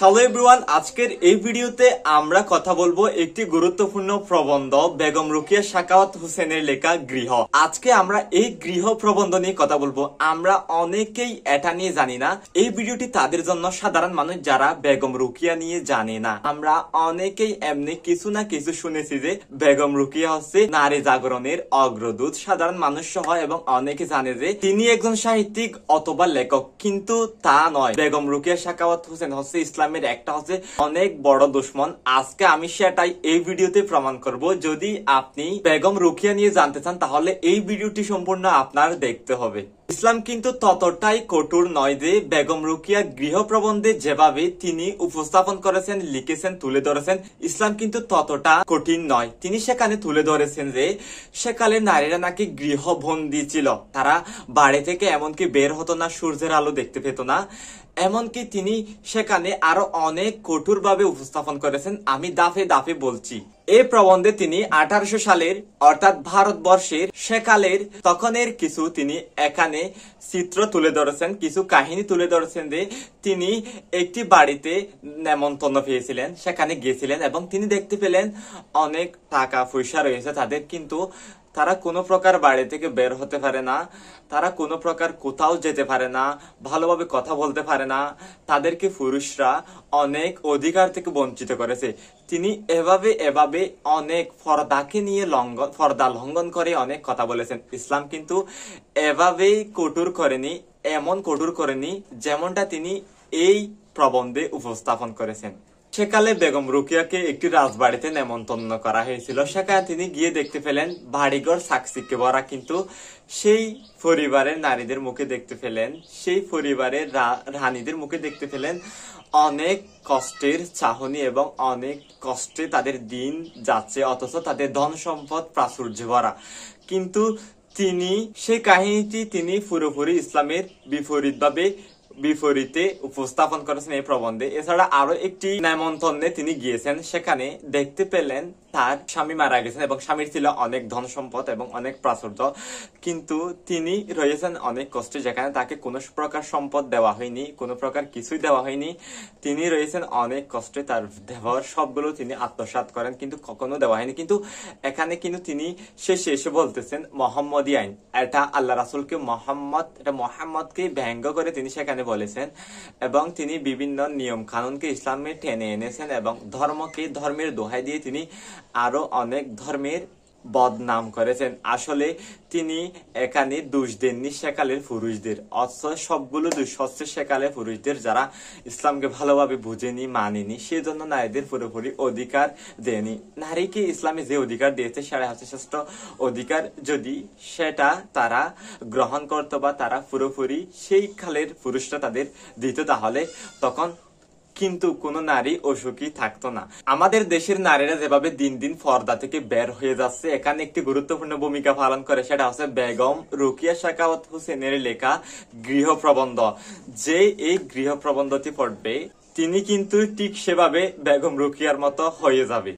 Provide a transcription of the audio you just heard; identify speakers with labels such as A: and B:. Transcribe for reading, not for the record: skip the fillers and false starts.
A: Hello everyone, আজকের এই ভিডিওতে আমরা কথা বলবো একটি গুরুত্বপূর্ণ প্রবন্ধ বেগম রোকেয়া সাখাওয়াত হোসেনের লেখা গৃহ। আজকে আমরা এই গৃহ প্রবন্ধ নিয়ে কথা বলবো। আমরা অনেকেই এটা নিয়ে জানি না। এই ভিডিওটি তাদের জন্য, সাধারণ মানুষ যারা বেগম রোকেয়া নিয়ে জানে না। আমরা অনেকেই এমনি কিছু না কিছু শুনেছি যে বেগম রোকেয়া হচ্ছে নারী জাগরণের অগ্রদূত, সাধারণ মানুষ সহ, এবং অনেকে জানে যে তিনি একজন সাহিত্যিক অথবা লেখক, কিন্তু তা নয়। বেগম রোকেয়া সাখাওয়াত হোসেন হচ্ছে ইসলামের একটা হচ্ছে অনেক বড় দুশ্মন। আজকে আমি সেটাই এই ভিডিওতে প্রমাণ করব। যদি আপনি বেগম রোকেয়া নিয়ে জানতে চান তাহলে এই ভিডিওটি সম্পূর্ণ আপনার দেখতে হবে। ইসলাম কিন্তু ততটাই কঠোর নয় যে বেগম রোকেয়া গৃহ প্রবন্ধে যেভাবে তিনি উপস্থাপন করেছেন, লিখেছেন, তুলে ধরেছেন, ইসলাম কিন্তু ততটা কঠিন নয়। তিনি সেখানে তুলে ধরেছেন যে সেকালে নারীরা নাকি গৃহবন্দী ছিল, তারা বাড়ি থেকে এমনকি বের হতো না, সূর্যের আলো দেখতে পেত না। এমনকি তিনি সেখানে আরো অনেক কঠোর ভাবে উপস্থাপন করেছেন। আমি দাফে দাফে বলছি। এই প্রবন্ধে তিনি 1800 সালের অর্থাৎ ভারতবর্ষের সেকালের তখনের কিছু তিনি এখানে চিত্র তুলে ধরেছেন, কিছু কাহিনী তুলে ধরেছেন যে তিনি একটি বাড়িতে নেমন্তন্ন পেয়েছিলেন, সেখানে গিয়েছিলেন এবং তিনি দেখতে পেলেন অনেক টাকা পয়সা রয়েছে তাদের, কিন্তু তারা কোনো প্রকার বাড়ি থেকে বের হতে পারে না, তারা কোনো প্রকার কোথাও যেতে পারে না, ভালোভাবে কথা বলতে পারে না, তাদেরকে পুরুষরা অনেক অধিকার থেকে বঞ্চিত করেছে। তিনি এভাবে অনেক পর্দা লঙ্ঘন করে অনেক কথা বলেছেন। ইসলাম কিন্তু এভাবেই কঠোর করেনি, এমন কঠোর করেনি যেমনটা তিনি এই প্রবন্ধে উপস্থাপন করেছেন। সেকালে বেগম রোকেয়াকে একটি রাজবাড়িতে নেমন্তন্ন করা হয়েছিল। সেখানে তিনি গিয়ে দেখতে পেলেন বাড়িঘর চাকচিক্যে ভরা, কিন্তু সেই পরিবারের নারীদের মুখে দেখতে পেলেন, সেই পরিবারের রানীদের মুখে দেখতে পেলেন অনেক কষ্টের চাহনি এবং অনেক কষ্টে তাদের দিন যাচ্ছে, অথচ তাদের ধন সম্পদ প্রাচুর্যে ভরা। কিন্তু তিনি সেই কাহিনীটি তিনি পুরোপুরি ইসলামের বিপরীতে উপস্থাপন করেছেন এই প্রবন্ধে। এছাড়া আরো একটি নেমন্তন্নে তিনি গিয়েছেন, সেখানে দেখতে পেলেন তার স্বামী মারা গেছেন এবং স্বামীর ছিল অনেক ধন সম্পদ এবং অনেক প্রাচুর্য, কিন্তু তিনি রয়েছেন অনেক কষ্টে, যেখানে তাকে কোনো প্রকার সম্পদ দেওয়া হয়নি, কোনো প্রকার কিছুই দেওয়া হয়নি। তিনি রয়েছেন অনেক কষ্টে, তার দেওয়ার সবগুলো তিনি আত্মসাৎ করেন, কিন্তু কখনো দেওয়া হয়নি। কিন্তু এখানে কিন্তু তিনি শেষে এসে বলতেছেন মোহাম্মদী আইন, এটা আল্লাহ রাসূলকে মোহাম্মদকে ব্যঙ্গ করে তিনি সেখানে বলেছেন, এবং তিনি বিভিন্ন নিয়ম কানুনকে ইসলামে টেনে এনেছেন এবং ধর্মের দোহাই দিয়ে তিনি আরো অনেক ধর্মের বদনাম করেছেন। আসলে তিনি এখানে দোষ দেননি সেকালের পুরুষদের, অথচ সবগুলো দোষ হচ্ছে সেকালের পুরুষদের, যারা ইসলামকে ভালোভাবে বুঝেনি, মানেনি, সেই জন্য নারীদের পুরোপুরি অধিকার দেয়নি। নারীকে ইসলামে যে অধিকার দিয়েছে সেটা হচ্ছে শ্রেষ্ঠ অধিকার। যদি সেটা তারা গ্রহণ করতো বা তারা পুরোপুরি সেই কালের পুরুষরা তাদের দিত, তাহলে তখন কিন্তু কোন নারী অসুখী থাকতো না। আমাদের দেশের নারীরা যেভাবে দিন দিন পর্দা থেকে বের হয়ে যাচ্ছে, এখানে একটি গুরুত্বপূর্ণ ভূমিকা পালন করে, সেটা হচ্ছে বেগম রোকেয়া সাখাওয়াত হোসেনের লেখা গৃহ প্রবন্ধ। যে এই গৃহ প্রবন্ধটি পড়বে তিনি কিন্তু ঠিক সেভাবে বেগম রোকেয়ার মতো হয়ে যাবে।